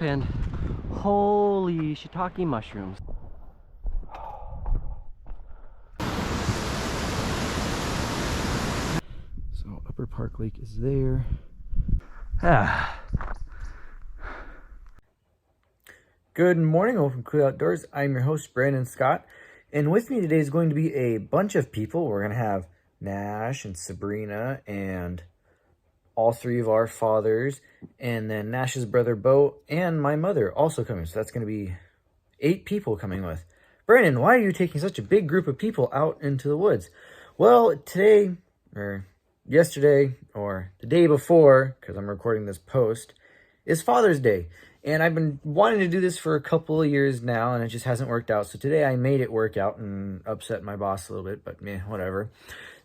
and holy shiitake mushrooms. So Upper Park Lake is there. Good morning, welcome to Cool Outdoors. I'm your host, Brandon Scott, and with me today is going to be a bunch of people. We're going to have Nash and Sabrina and all three of our fathers, and then Nash's brother Bo and my mother also coming. So that's going to be 8 people coming with. Brandon, why are you taking such a big group of people out into the woods? Well, today, or yesterday, or the day before, because I'm recording this post, is Father's Day. And I've been wanting to do this for a couple of years now, and it just hasn't worked out. So today I made it work out and upset my boss a little bit, but whatever.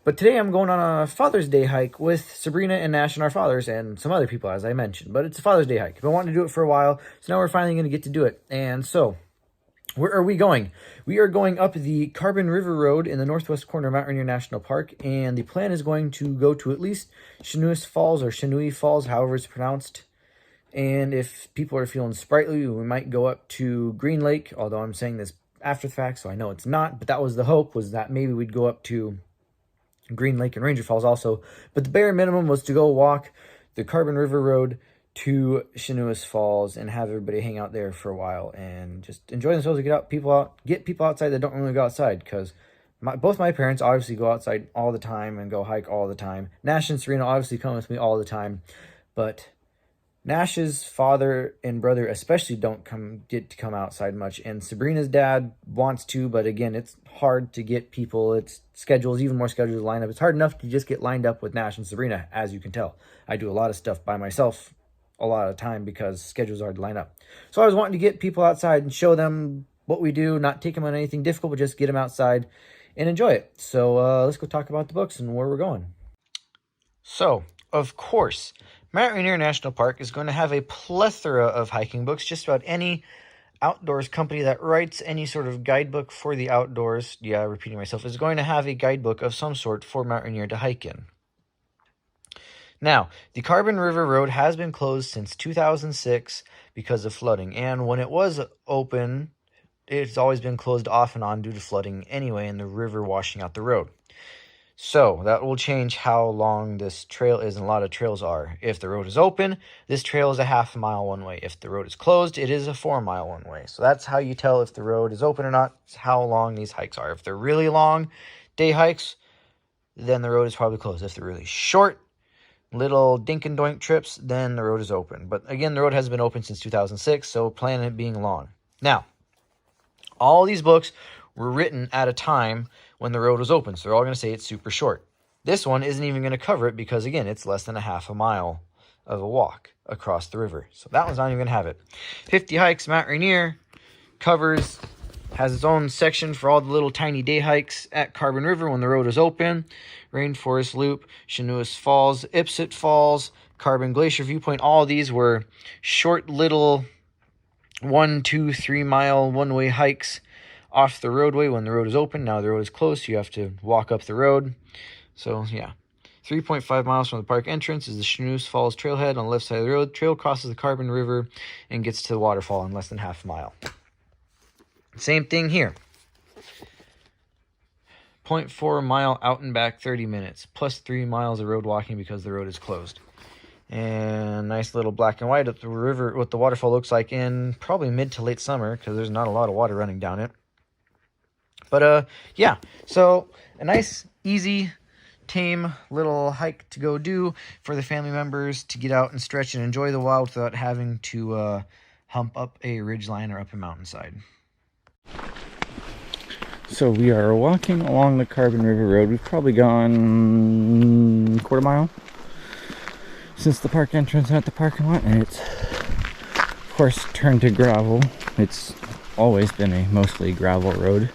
But today I'm going on a Father's Day hike with Sabrina and Nash and our fathers and some other people, as I mentioned. But it's a Father's Day hike. I've been wanting to do it for a while, so now we're finally going to get to do it. And so, where are we going? We are going up the Carbon River Road in the northwest corner of Mount Rainier National Park, and the plan is going to go to at least Chenuis Falls, or Chenuis Falls, however it's pronounced. And if people are feeling sprightly, we might go up to Green Lake, although I'm saying this after the fact, so I know it's not. But that was the hope, was that maybe we'd go up to Green Lake and Ranger Falls also. But the bare minimum was to go walk the Carbon River Road to Chenuis Falls and have everybody hang out there for a while and just enjoy themselves and get people outside that don't really go outside, because both my parents obviously go outside all the time and go hike all the time. Nash and Serena obviously come with me all the time, but Nash's father and brother especially don't get to come outside much, and Sabrina's dad wants to, but again, it's hard to get people. It's schedules, even more schedules lined up. It's hard enough to just get lined up with Nash and Sabrina, as you can tell. I do a lot of stuff by myself a lot of time because schedules are hard to line up. So I was wanting to get people outside and show them what we do, not take them on anything difficult, but just get them outside and enjoy it. So let's go talk about the books and where we're going. So, of course, Mount Rainier National Park is going to have a plethora of hiking books. Just about any outdoors company that writes any sort of guidebook for the outdoors, yeah, repeating myself, is going to have a guidebook of some sort for Mount Rainier to hike in. Now, the Carbon River Road has been closed since 2006 because of flooding, and when it was open, it's always been closed off and on due to flooding anyway, and the river washing out the road. So that will change how long this trail is, and a lot of trails are. If the road is open, this trail is a half mile one way. If the road is closed, it is a 4 mile one way. So that's how you tell if the road is open or not. It's how long these hikes are. If they're really long day hikes, then the road is probably closed. If they're really short, little dink and doink trips, then the road is open. But again, the road has been open since 2006, so plan it being long. Now, all these books were written at a time when the road was open, so they're all going to say it's super short. This one isn't even going to cover it because, again, it's less than a half a mile of a walk across the river. So that one's not even going to have it. 50 Hikes Mount Rainier has its own section for all the little tiny day hikes at Carbon River when the road is open. Rainforest Loop, Chenuis Falls, Ipsit Falls, Carbon Glacier Viewpoint. All of these were short little 1, 2, 3 mile one-way hikes off the roadway when the road is open. Now the road is closed, so you have to walk up the road. So, yeah. 3.5 miles from the park entrance is the Chenuis Falls Trailhead on the left side of the road. Trail crosses the Carbon River and gets to the waterfall in less than half a mile. Same thing here. 0.4 mile out and back, 30 minutes, plus 3 miles of road walking because the road is closed. And nice little black and white at the river, what the waterfall looks like in probably mid to late summer, because there's not a lot of water running down it. But yeah, so a nice, easy, tame little hike to go do for the family members to get out and stretch and enjoy the wild without having to hump up a ridgeline or up a mountainside. So we are walking along the Carbon River Road. We've probably gone quarter mile since the park entrance at the parking lot, and it's of course turned to gravel. It's always been a mostly gravel road,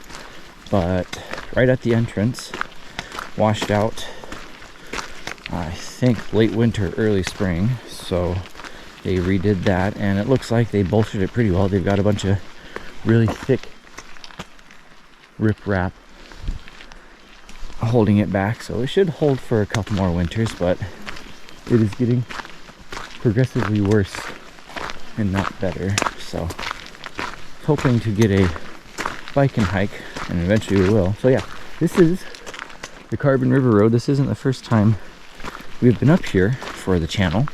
but right at the entrance, washed out, I think late winter, early spring, so they redid that, and it looks like they bolstered it pretty well. They've got a bunch of really thick riprap holding it back, so it should hold for a couple more winters, but it is getting progressively worse and not better. So hoping to get a bike and hike, and eventually we will. So yeah, this is the Carbon River Road. This isn't the first time we've been up here for the channel.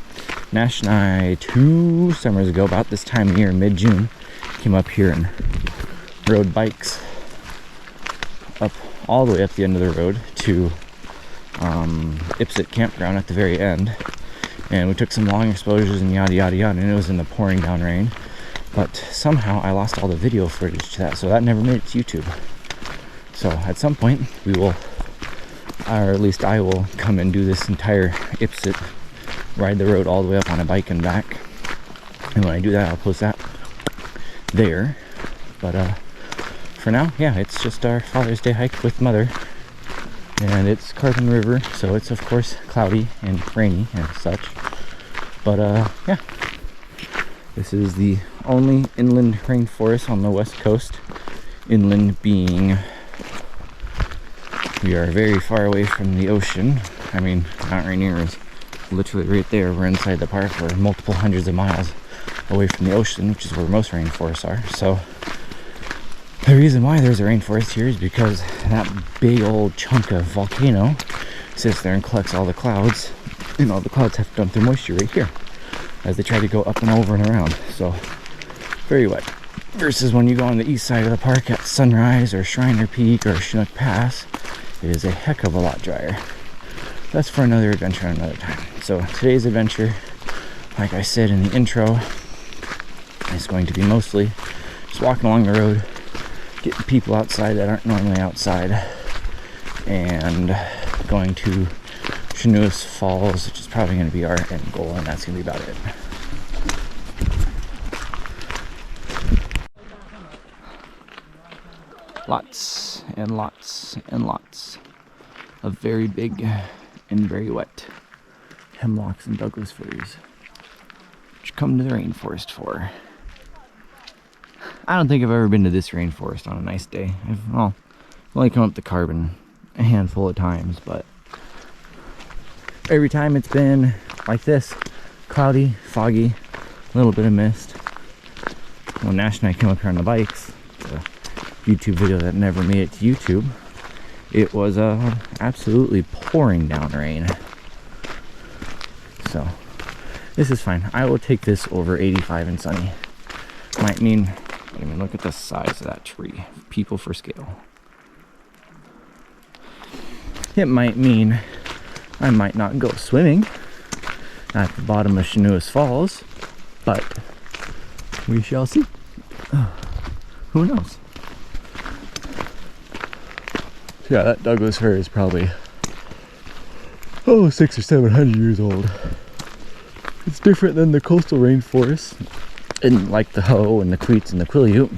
Nash and I, 2 summers ago, about this time of year, mid-June, came up here and rode bikes up all the way up the end of the road to Ipsit Campground at the very end. And we took some long exposures and yada yada yada, and it was in the pouring down rain. But somehow I lost all the video footage to that, so that never made it to YouTube. So at some point we will, or at least I will, come and do this entire Ipsit, ride the road all the way up on a bike and back. And when I do that, I'll post that there. But for now, yeah, it's just our Father's Day hike with Mother. And it's Carbon River, so it's of course cloudy and rainy and such. But yeah, this is the only inland rainforest on the west coast. Inland being we are very far away from the ocean. I mean, Mount Rainier is literally right there. We're inside the park. We're multiple hundreds of miles away from the ocean, which is where most rainforests are. So the reason why there's a rainforest here is because that big old chunk of volcano sits there and collects all the clouds, and all the clouds have to dump their moisture right here as they try to go up and over and around. So very wet. Versus when you go on the east side of the park at Sunrise or Shriner Peak or Chinook Pass, it is a heck of a lot drier. That's for another adventure another time. So today's adventure, like I said in the intro, is going to be mostly just walking along the road, getting people outside that aren't normally outside, and going to Chenuis Falls, which is probably going to be our end goal, and that's going to be about it. Lots and lots and lots of very big and very wet hemlocks and Douglas firs, which come to the rainforest for. I don't think I've ever been to this rainforest on a nice day. I've only come up the Carbon a handful of times, but every time it's been like this, cloudy, foggy, a little bit of mist. When Nash and I came up here on the bikes, the YouTube video that never made it to YouTube, it was absolutely pouring down rain. So this is fine. I will take this over 85 and sunny. Might mean, I mean, look at the size of that tree. People for scale. It might mean I might not go swimming at the bottom of Chenuis Falls, but we shall see. Who knows? Yeah, that Douglas fir is probably 600 or 700 years old. It's different than the coastal rainforest, and like the Hoh and the Queets and the Quileute,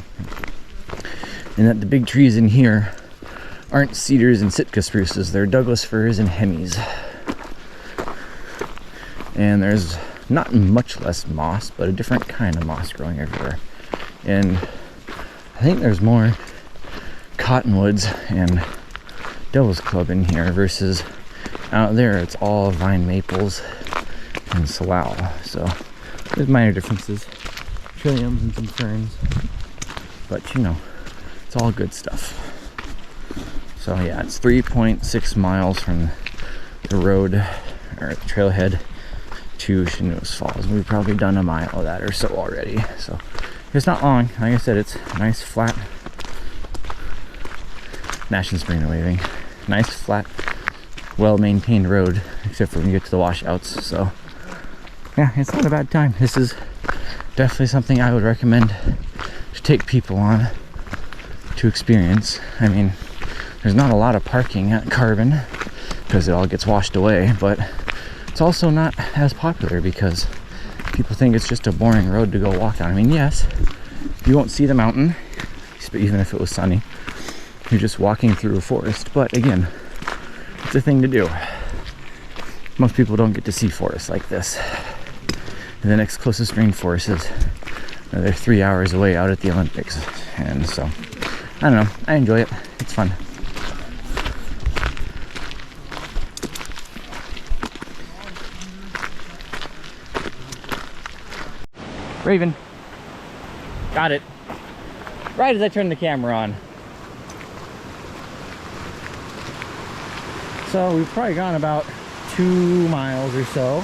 and that the big trees in here aren't cedars and Sitka spruces, they're Douglas firs and Hemis. And there's not much less moss, but a different kind of moss growing everywhere. And I think there's more cottonwoods and Devil's Club in here versus out there it's all vine maples and salal. So there's minor differences, trilliums and some ferns, but you know, it's all good stuff. So yeah, it's 3.6 miles from the road or the trailhead to Chenuis Falls. We've probably done a mile of that or so already, so it's not long. Like I said, it's nice flat. Nash and Spring are waving. Nice flat, well-maintained road, except for when you get to the washouts. So yeah, it's not a bad time. This is definitely something I would recommend to take people on to experience. I mean, there's not a lot of parking at Carbon because it all gets washed away, but it's also not as popular because people think it's just a boring road to go walk down. I mean, yes, you won't see the mountain, even if it was sunny. You're just walking through a forest, but again, it's a thing to do. Most people don't get to see forests like this. And the next closest rainforest is another 3 hours away out at the Olympics. And so, I don't know, I enjoy it. It's fun. Raven. Got it. Right as I turned the camera on. So we've probably gone about 2 miles or so,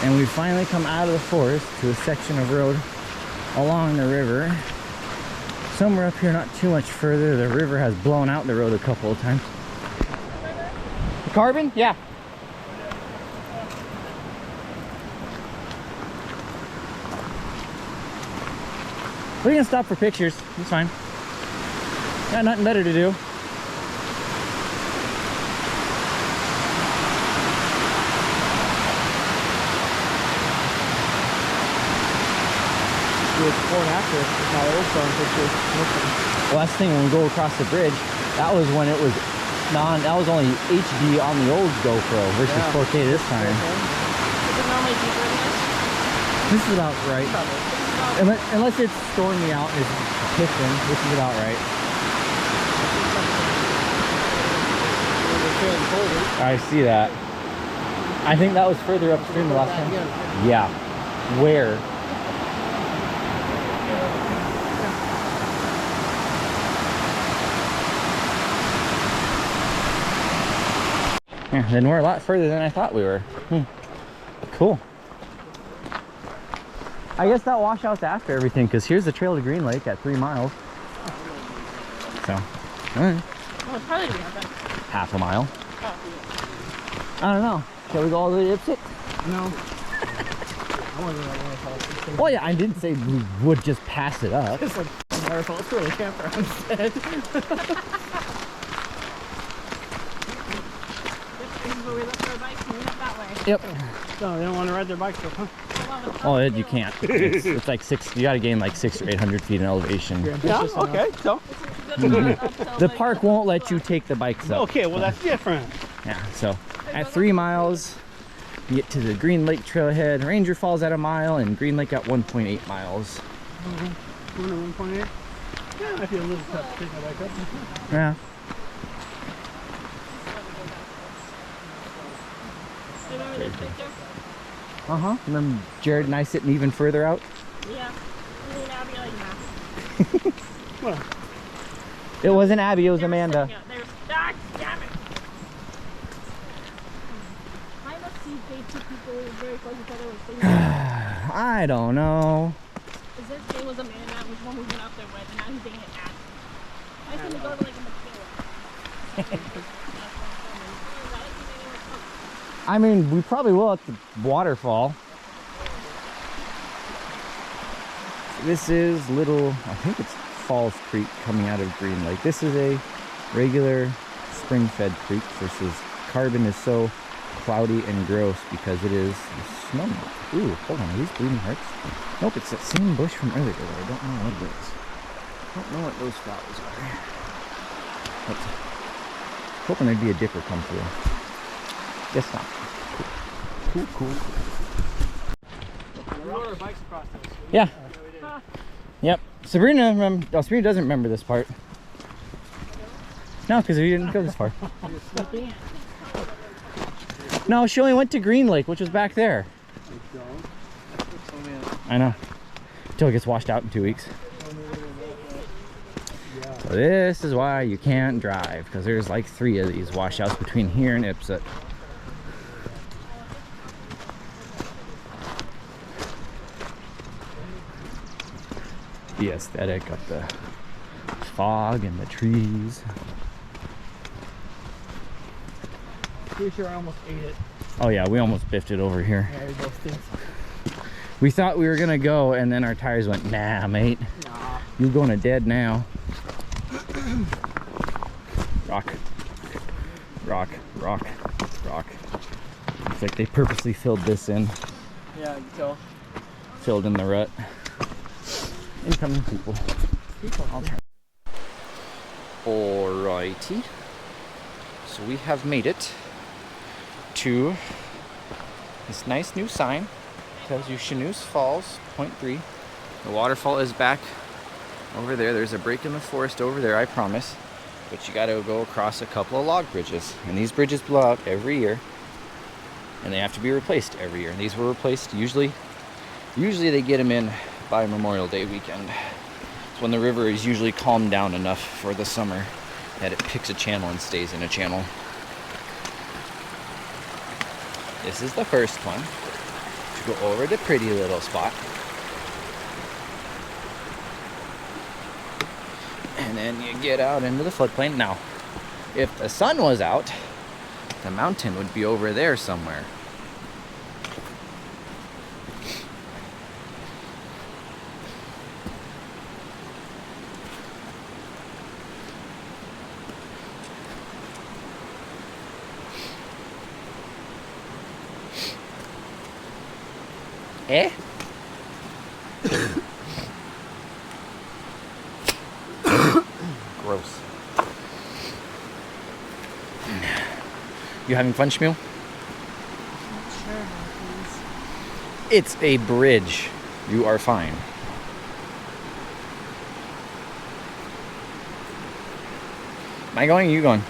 and we've finally come out of the forest to a section of road along the river. Somewhere up here, not too much further, the river has blown out the road a couple of times. The carbon? Yeah. We can stop for pictures. It's fine. Got nothing better to do. Before and after, my old phone pictures. Well, that's the thing, when we go across the bridge, that was when it was that was only HD on the old GoPro versus 4K this time. Is it normally deeper than this? This is about right. Unless it's stormy out and it's pissing, this is about right. I see that. I think that was further upstream the last time. Yeah. Where? Yeah, then we're a lot further than I thought we were. Cool. I guess that washout's after everything, because here's the trail to Green Lake at 3 miles. So, Well, it's probably gonna be happen. half a mile. I don't know. Shall we go all the way to Ipsit? No. I want to go that waterfall. Well, yeah, I didn't say we would just pass it up. It's like waterfall. Let's go to the campground instead. This is where we left our bikes and we went that way. Yep. No, they don't want to ride their bikes though, huh? Oh, you can't. It's like 6, you gotta gain like 600 or 800 feet in elevation. Yeah, okay, so. The park won't let you take the bikes up. Okay, well that's different. Yeah, so at 3 miles, you get to the Green Lake Trailhead. Ranger Falls at 1 mile and Green Lake at 1.8 miles. 1.8? Yeah, I feel a little tough to take my bike up. Yeah. Remember this picture? Uh-huh. And then Jared and I sitting even further out. Yeah. And then Abby like that. Well, It wasn't Abby, it was Amanda. There's ah, damn it. I must see they two people very close to each other with things. I don't know. Is this name was Amanda, was one we went out there with, and now he's dating Abby. I think we go to like a McKill. I mean, we probably will at the waterfall. This is little, I think it's Falls Creek coming out of Green Lake. This is a regular spring-fed creek versus Carbon is so cloudy and gross because it is snow. Ooh, hold on, are these bleeding hearts? Nope, it's that same bush from earlier. I don't know what it is. Don't know what those flowers are. But hoping there'd be a dipper come through. Guess not. Cool, cool, cool. we rode our bikes across those. Yeah. Yep. Sabrina, Sabrina doesn't remember this part. No, because we didn't go this far. No, she only went to Green Lake, which was back there. I know. Until it gets washed out in 2 weeks. So this is why you can't drive, because there's like 3 of these washouts between here and Ipsit. The aesthetic of the fog and the trees. Pretty sure I almost ate it. Oh yeah, we almost biffed it over here. Yeah, we both did. We thought we were gonna go, and then our tires went, nah, mate. Nah. You're going to dead now. Rock. Rock, rock, rock. Looks like they purposely filled this in. Yeah, you can tell. Filled in the rut. Incoming people. I'll turn. Alrighty. So we have made it to this nice new sign. It tells you Chenuis Falls, 0.3. The waterfall is back over there. There's a break in the forest over there, I promise. But you gotta go across a couple of log bridges. And these bridges blow out every year. And they have to be replaced every year. And these were replaced usually they get them in by Memorial Day weekend. It's when the river is usually calmed down enough for the summer that it picks a channel and stays in a channel. This is the first one to go over the pretty little spot. And then you get out into the floodplain. Now, if the sun was out, the mountain would be over there somewhere. Eh? Gross. You having fun, Shmuel? Sure, It's a bridge. You are fine. Am I going or are you going?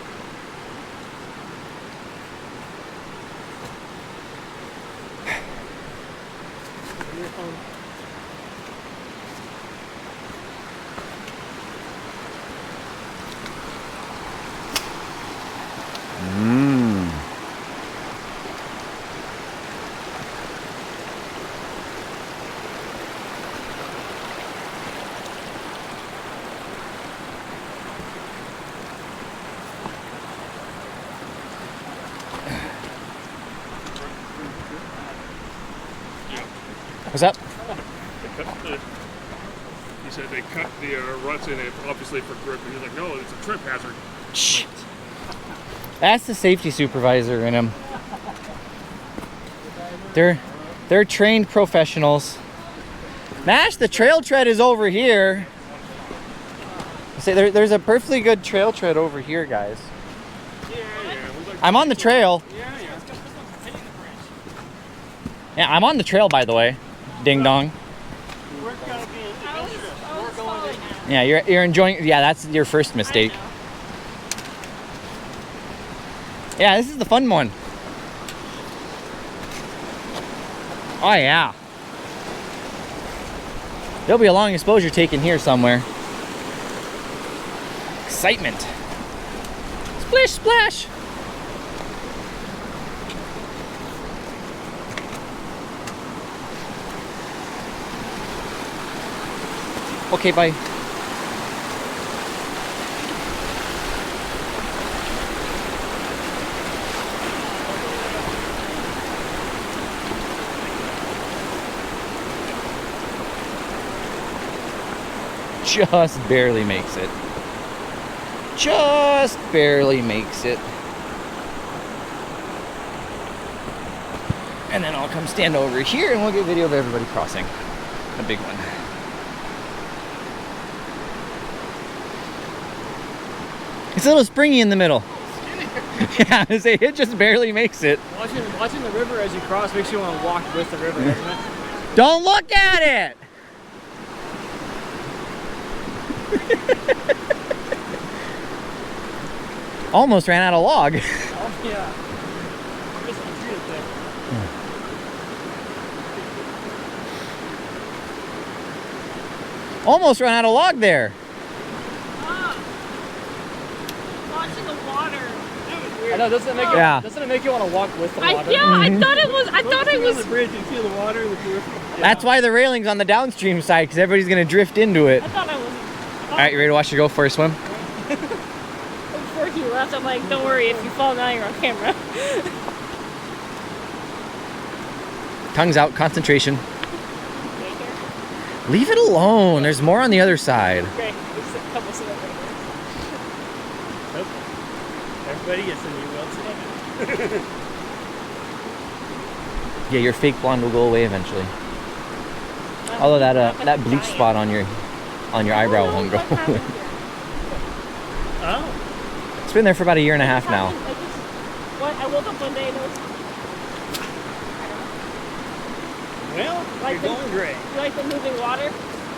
What's up? He said they cut the ruts in it, obviously for grip. And he's like, no, it's a trip hazard. Shh. That's the safety supervisor in him. They're trained professionals. Nash, the trail tread is over here. Say there's a perfectly good trail tread over here, guys. I'm on the trail. Yeah, I'm on the trail, by the way. Ding dong. Yeah, you're enjoying. Yeah, that's your first mistake. Yeah, this is the fun one. Oh yeah. There'll be a long exposure taken here somewhere. Excitement. Splish splash. Okay, bye. Just barely makes it. Just barely makes it. And then I'll come stand over here and we'll get video of everybody crossing. A big one. It's a little springy in the middle. Yeah, I say it just barely makes it. Watching the river as you cross makes you want to walk with the river, doesn't it? Don't look at it! Almost ran out of log. Oh, yeah. I guess I'll treat it there. Almost ran out of log there. Watching the water. I know, doesn't it make you want to walk with the water? I thought it was. I thought it was. On the bridge, you feel the water with the river. That's why the railing's on the downstream side, because everybody's gonna drift into it. I thought I was. All right, you ready to watch you go for a swim? Before he left, I'm like, don't worry, if you fall down, you're on camera. Tongues out, concentration. Okay, here. Leave it alone. There's more on the other side. Okay, there's a couple sit up right there. Nope. Everybody gets a new well. Yeah, your fake blonde will go away eventually. Although that bleach spot on your eyebrow won't go away. Oh. It's been there for about 1.5 years now. I woke up one day and it was. Well, Like you're going great. You like the moving water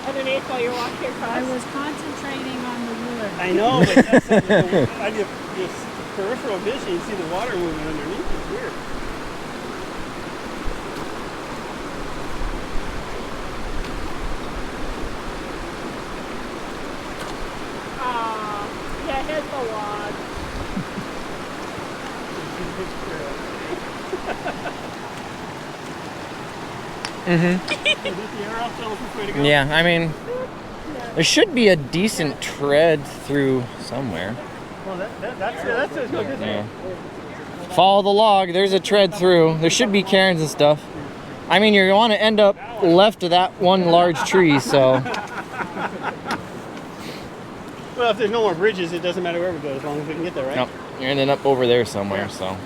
underneath while you're walking across? I was concentrating on the wood. I know, but that's something I just peripheral vision, you see the water moving underneath. It's weird. lot. Mm-hmm. Is this the air off the way to go? Yeah, I mean, there should be a decent tread through somewhere. Well, that's good. Yeah. Follow the log. There's a tread through. There should be cairns and stuff. I mean, you want to end up left of that one large tree, so. Well, if there's no more bridges, it doesn't matter where we go as long as we can get there, right? Nope, you're ending up over there somewhere, so.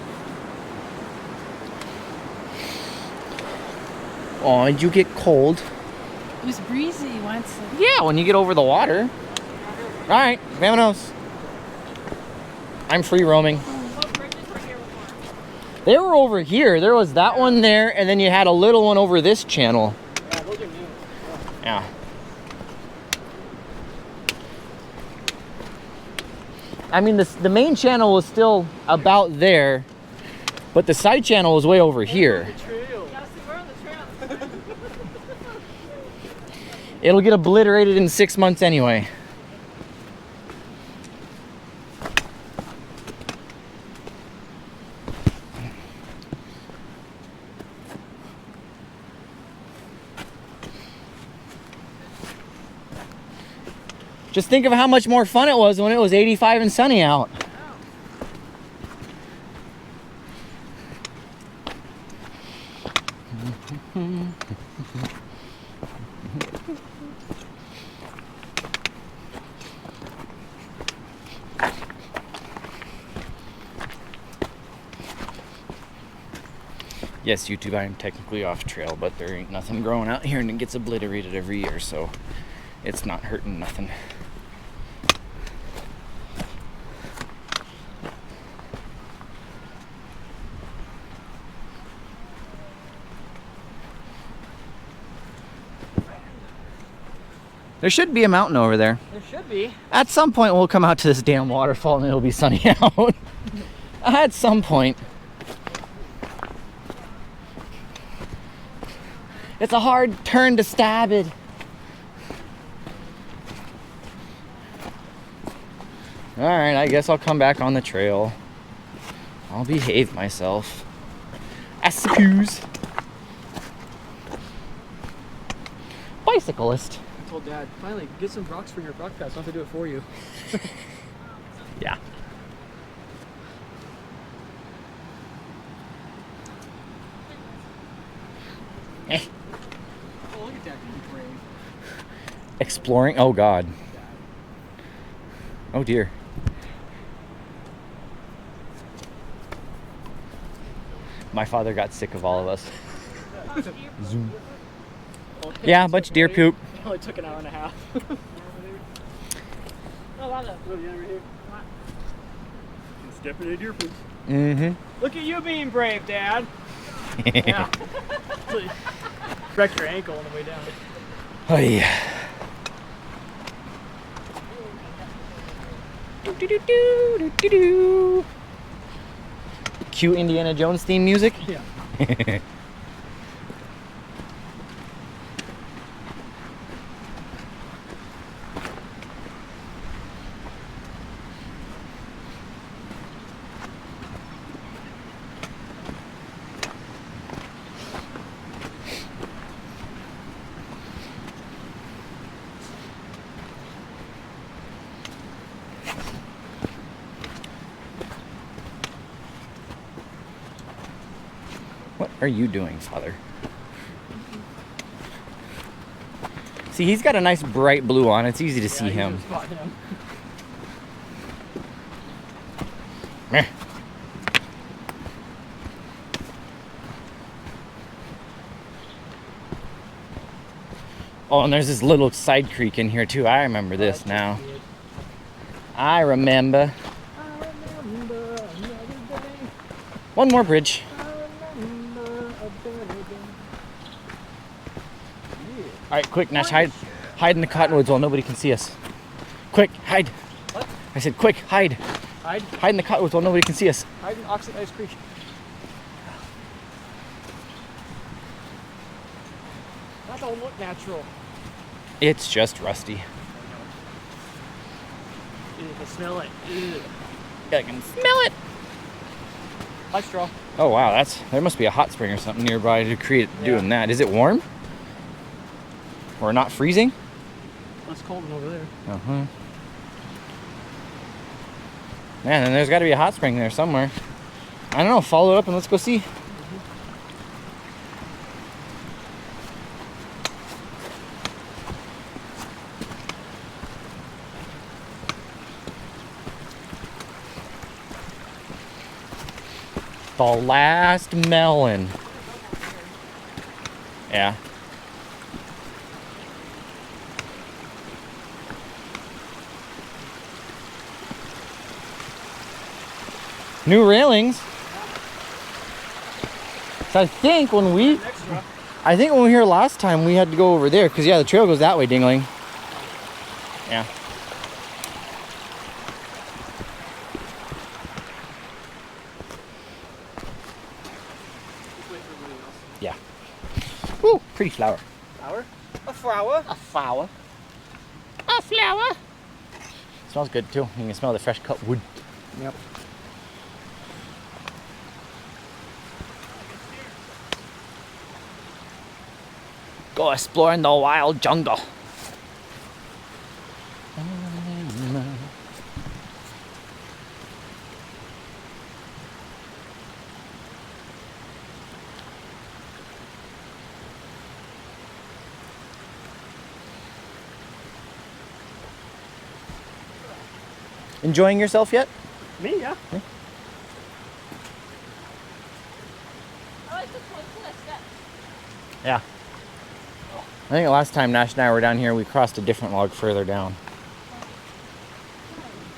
Oh, did you get cold? It was breezy once. Yeah, when you get over the water. All right, vámonos. I'm free roaming. What bridges were here before? They were over here. There was that one there, and then you had a little one over this channel. Yeah, those are new. Yeah. I mean, the main channel was still about there, but the side channel was way over here. Trail. Yeah, see, we're on the trail. It'll get obliterated in 6 months anyway. Just think of how much more fun it was when it was 85 and sunny out. Yes, YouTube, I am technically off trail, but there ain't nothing growing out here and it gets obliterated every year, so it's not hurting nothing. There should be a mountain over there. There should be. At some point, we'll come out to this damn waterfall and it'll be sunny out. At some point. It's a hard turn to stab it. Alright, I guess I'll come back on the trail. I'll behave myself. I suppose. Bicyclist. I told Dad, finally, get some rocks for your rock pass. I'll have to do it for you. Yeah. Eh. Oh, look at that being brave. Exploring. Oh, God. Oh, dear. My father got sick of all of us. Zoom. Yeah, a bunch of deer poop. It only took an hour and a half. Oh, wow, look. Look, yeah, right here. Step in a deer poop. Mm-hmm. Look at you being brave, Dad. Yeah. Wreck your ankle on the way down. Oh, yeah. Cue Indiana Jones theme music. Yeah. What are you doing, Father? See, he's got a nice bright blue on. It's easy to see him. Meh. Oh, and there's this little side creek in here too. I remember this now. I remember. One more bridge. All right, quick, Nash, hide in the cottonwoods while nobody can see us. Quick, hide. What? I said, quick, hide. Hide? Hide in the cottonwoods while nobody can see us. Hide in oxidized creek. That don't look natural. It's just rusty. You can smell it. Ugh. I can smell it. Hot straw. Oh wow, there must be a hot spring or something nearby to create doing that. Is it warm? Or not freezing? It's cold over there. Uh-huh. Man, then there's got to be a hot spring there somewhere. I don't know, follow it up and let's go see. The last melon. Yeah. New railings. So I think when we were here last time we had to go over there because yeah, the trail goes that way, Dingling. Yeah. Yeah. Woo, pretty flower. Flower? A flower? A flower. A flower. Smells good too. You can smell the fresh cut wood. Yep. Go exploring the wild jungle. Enjoying yourself yet? Me, yeah. I like the choice of steps. Yeah. I think the last time Nash and I were down here, we crossed a different log further down.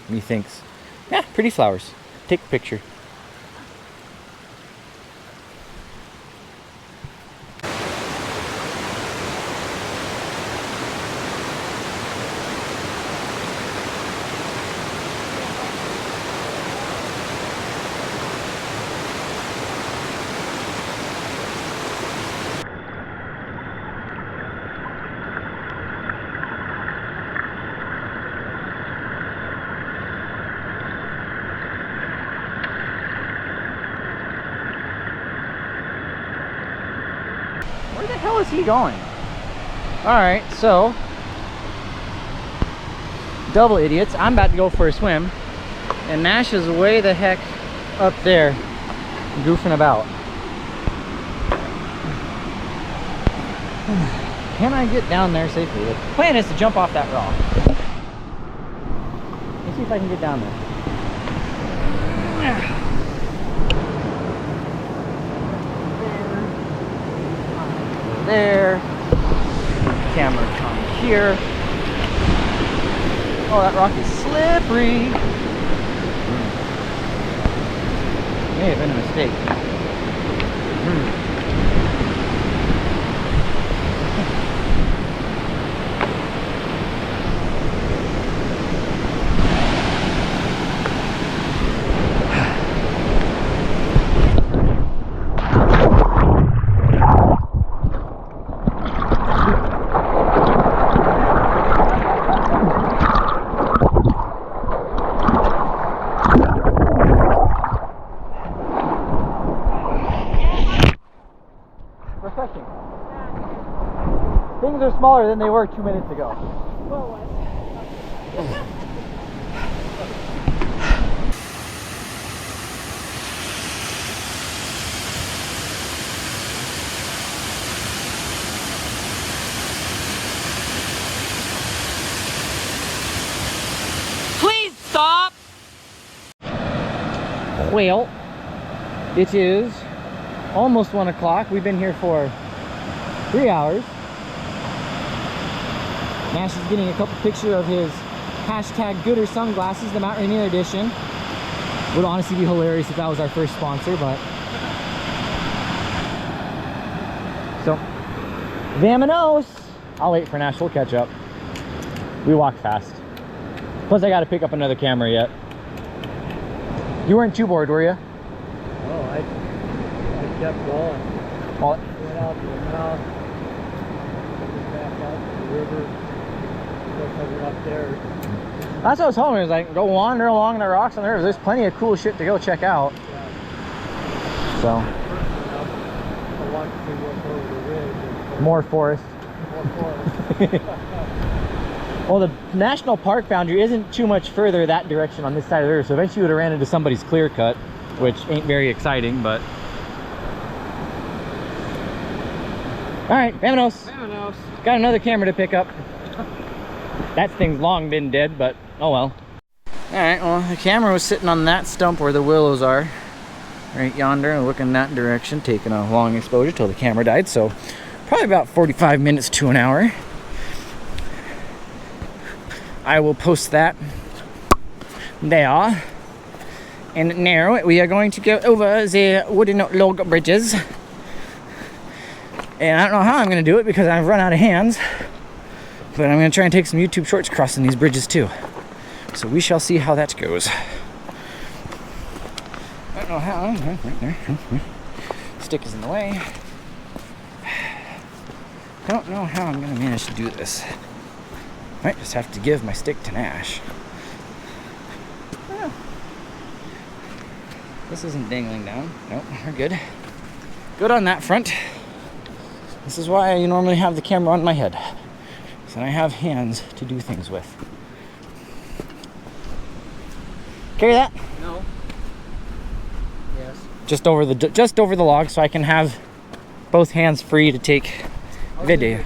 Methinks. Yeah, pretty flowers. Take a picture. Where the hell is he going? Alright, so double idiots. I'm about to go for a swim. And Nash is way the heck up there goofing about. Can I get down there safely? The plan is to jump off that rock. Let's see if I can get down there. There. Camera come here. Oh, that rock is slippery. May have been a mistake. Refreshing. Things are smaller than they were 2 minutes ago. Please stop! Well, it is almost 1 o'clock. We've been here for 3 hours. Nash is getting a couple pictures of his hashtag Gooder sunglasses, the Mount Rainier edition. Would honestly be hilarious if that was our first sponsor, but so Vamonos. I'll wait for Nash. We'll catch up. We walk fast. Plus, I got to pick up another camera yet. You weren't too bored, were you? Oh, I kept going. Well, Went out to the mouth, back out to the river. Of course, I went up there. That's what I was hoping. Is like go wander along the rocks on the river. There's plenty of cool shit to go check out. So I want to look over the ridge. more forest. More forest. Well, the national park boundary isn't too much further that direction on this side of the river. So eventually you would have ran into somebody's clear cut, which ain't very exciting, but. All right, Vamonos. Got another camera to pick up. That thing's long been dead, but oh well. All right, well, the camera was sitting on that stump where the willows are, right yonder, and looking that direction, taking a long exposure till the camera died. So probably about 45 minutes to an hour. I will post that there. And now we are going to go over the wooden log bridges. And I don't know how I'm going to do it because I've run out of hands. But I'm going to try and take some YouTube shorts crossing these bridges too. So we shall see how that goes. I don't know how. Right there. Stick is in the way. Don't know how I'm going to manage to do this. Might just have to give my stick to Nash. Oh. This isn't dangling down. Nope, we're good. Good on that front. This is why I normally have the camera on my head. So I have hands to do things with. Carry that? No. Yes. Just over the log, so I can have both hands free to take video.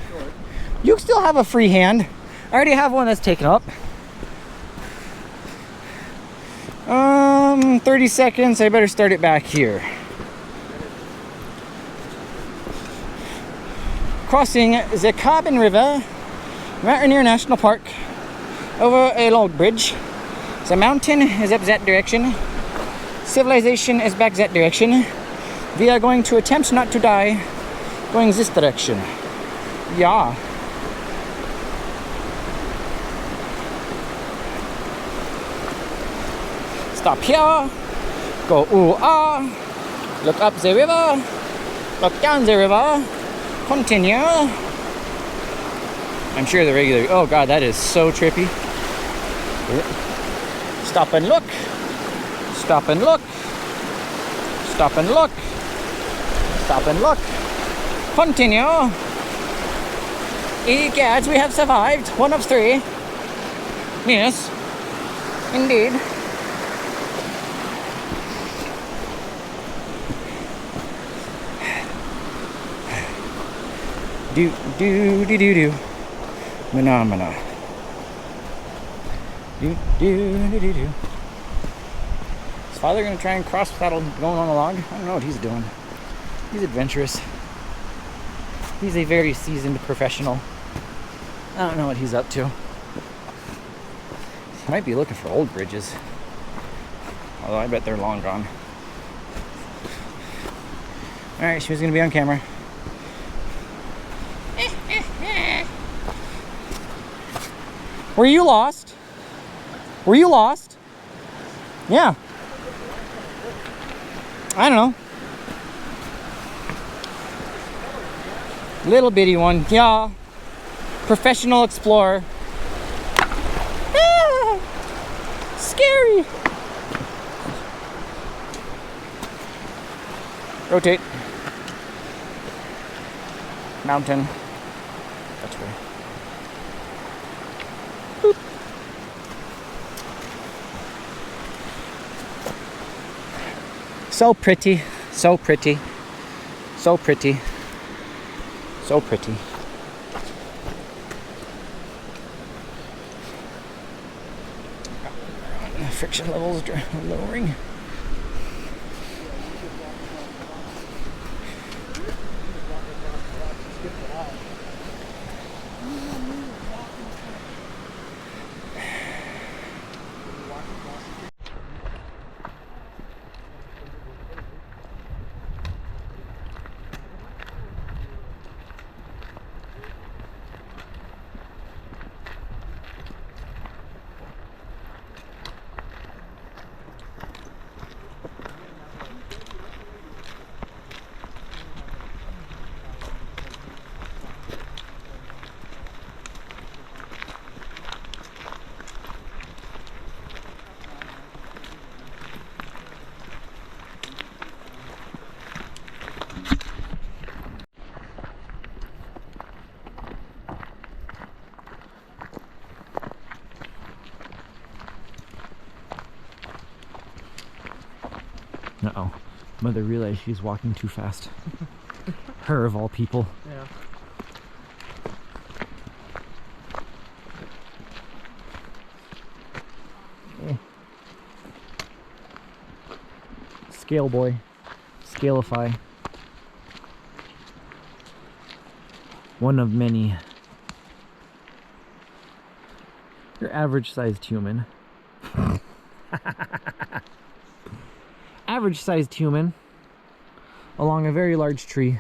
You still have a free hand. I already have one that's taken up. 30 seconds. I better start it back here. Crossing the Carbon River, Mount Rainier National Park, over a log bridge. The mountain is up that direction. Civilization is back that direction. We are going to attempt not to die going this direction. Yeah. Stop here. Go ooh ah. Look up the river. Look down the river. Continue. I'm sure the regular. Oh god, that is so trippy. Stop and look. Stop and look. Stop and look. Stop and look. Continue. Egads, we have survived. 1 of 3. Yes. Indeed. Do do do do do. Phenomena. Do do do do do. Is father gonna try and cross without going on a log? I don't know what he's doing. He's adventurous. He's a very seasoned professional. I don't know what he's up to. He might be looking for old bridges. Although I bet they're long gone. Alright, she was gonna be on camera. Were you lost? Were you lost? Yeah. I don't know. Little bitty one. Yeah. Professional explorer. Ah, scary. Rotate. Mountain. That's way. Boop. So pretty. So pretty. So pretty. So pretty. Friction levels lowering. Uh-oh. Mother realized she's walking too fast. Her of all people. Yeah. Scale boy. Scaleify. One of many. Your average sized human. Average sized human along a very large tree.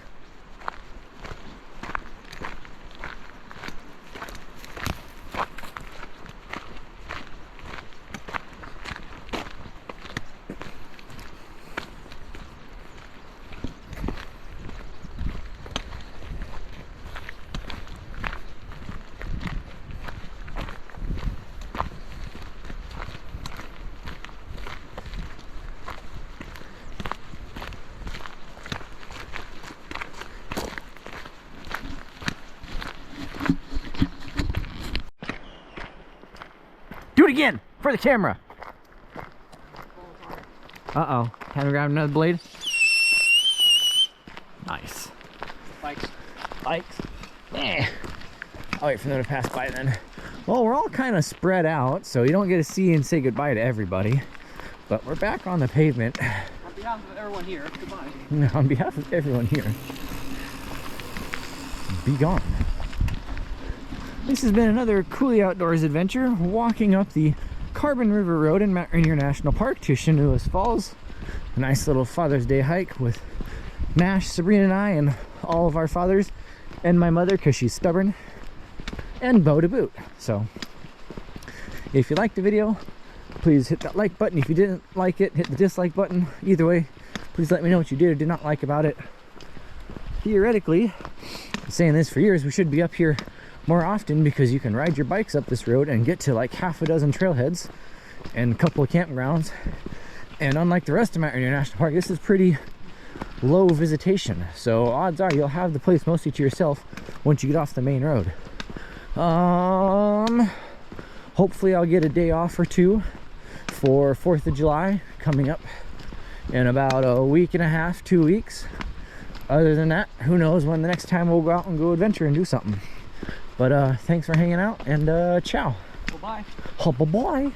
Do it again for the camera. Uh-oh. Can we grab another blade? Nice. Bikes. Bikes. Yeah. I'll wait for them to pass by then. Well, we're all kind of spread out, so you don't get to see and say goodbye to everybody. But we're back on the pavement. On behalf of everyone here, goodbye. On behalf of everyone here, be gone. This has been another Cooley Outdoors adventure, walking up the Carbon River Road in Mount Rainier National Park to Chenuis Falls. A nice little Father's Day hike with Nash, Sabrina, and I, and all of our fathers, and my mother because she's stubborn, and Bo to boot. So, if you liked the video, please hit that like button. If you didn't like it, hit the dislike button. Either way, please let me know what you did or did not like about it. Theoretically, I've been saying this for years, we should be up here more often because you can ride your bikes up this road and get to like half a dozen trailheads and a couple of campgrounds. And unlike the rest of Mount Rainier National Park, this is pretty low visitation. So odds are you'll have the place mostly to yourself once you get off the main road. Hopefully I'll get a day off or two for 4th of July coming up in about a week and a half, 2 weeks. Other than that, who knows when the next time we'll go out and go adventure and do something. But thanks for hanging out, and ciao. Bye-bye. Bye-bye.